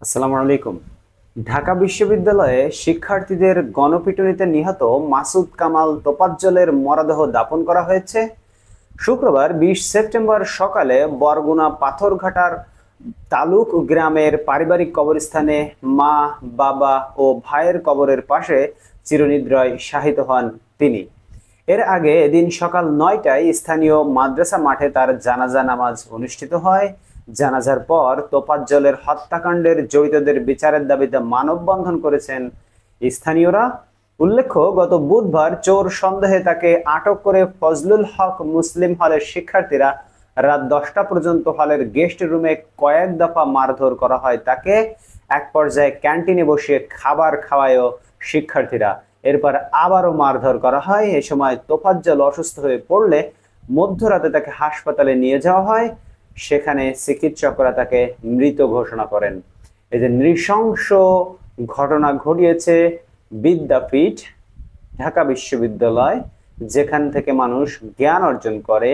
আসসালামু আলাইকুম। ঢাকা বিশ্ববিদ্যালয়ে শিক্ষার্থীদের গণপিটুনিতে নিহত মাসুদ কামাল তোফাজ্জলের মরদেহ দাফন করা হয়েছে। শুক্রবার 20 সেপ্টেম্বর সকালে বরগুনা পাথরঘাটার তালুক গ্রামের পারিবারিক কবরস্থানে মা, বাবা ও ভাইয়ের কবরের পাশে চিরনিদ্রায় শায়িত হন তিনি। এর আগে এদিন সকাল 9টায় স্থানীয় মাদ্রাসা মাঠে তার জানাজা নামাজ অনুষ্ঠিত হয়। জানাজার পর তোফাজ্জলের হত্যাকাণ্ডের জড়িতদের বিচারের দাবিতে মানববন্ধন করেছেন স্থানীয়রা। উল্লেখ্য, গত বুধবার চোর সন্দেহে তাকে আটক করে ফজলুল হক মুসলিম হলের শিক্ষার্থীরা রাত 10টা পর্যন্ত হলের গেস্ট রুমে কয়েক দফা মারধর করা হয় তাকে। এক পর্যায়ে ক্যান্টিনে বসে খাবার খাওয়ায়ও শিক্ষার্থীরা। এরপর আবারও মারধর করা হয়। এ সময় তোফাজ্জল অসুস্থ হয়ে পড়লে মধ্যরাতে তাকে হাসপাতালে নিয়ে যাওয়া হয়। সেখানে চিকিৎসকরা তাকে মৃত ঘোষণা করেন। এই যে নৃশংস ঘটনা ঘটিয়েছে বিদ্যাপীঠ, ঢাকা বিশ্ববিদ্যালয়, যেখান থেকে মানুষ জ্ঞান অর্জন করে,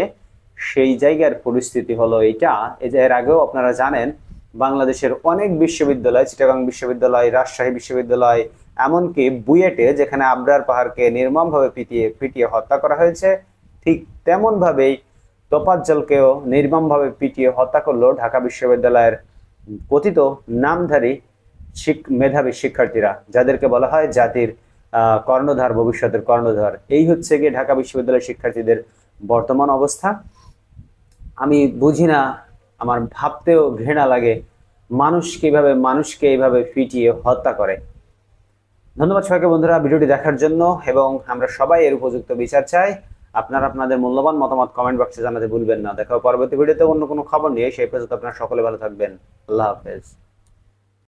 সেই জায়গার পরিস্থিতি হলো এইটা। এই যে এর আগেও আপনারা জানেন, বাংলাদেশের অনেক বিশ্ববিদ্যালয়, চিটাগাং বিশ্ববিদ্যালয়, রাজশাহী বিশ্ববিদ্যালয়, এমনকি বুয়েটে, যেখানে আবরার পাহাড়কে নির্মমভাবে পিটিয়ে পিটিয়ে হত্যা করা হয়েছে, ঠিক তেমন ভাবেই তোফাজ্জলকেও নির্মমভাবে পিটিয়ে হত্যা করলো ঢাকা বিশ্ববিদ্যালয়ের কথিত নামধারী মেধাবী শিক্ষার্থীরা, যাদেরকে বলা হয় জাতির কর্ণধার, ভবিষ্যতের কর্ণধার। এই হচ্ছে গিয়ে ঢাকা বিশ্ববিদ্যালয়ের শিক্ষার্থীদের বর্তমান অবস্থা। আমি বুঝি না, আমার ভাবতেও ঘৃণা লাগে, মানুষ কিভাবে মানুষকে এইভাবে পিটিয়ে হত্যা করে। ধন্যবাদ সবাইকে বন্ধুরা ভিডিওটি দেখার জন্য, এবং আমরা সবাই এর উপযুক্ত বিচার চাই। আপনারা আপনাদের মূল্যবান মতামত কমেন্ট বক্সে জানাতে ভুলবেন না। দেখা হবে পরবর্তী ভিডিওতে অন্য কোনো খবর নিয়ে। সেই পর্যন্ত আপনারা সকলে ভালো থাকবেন। আল্লাহ হাফেজ।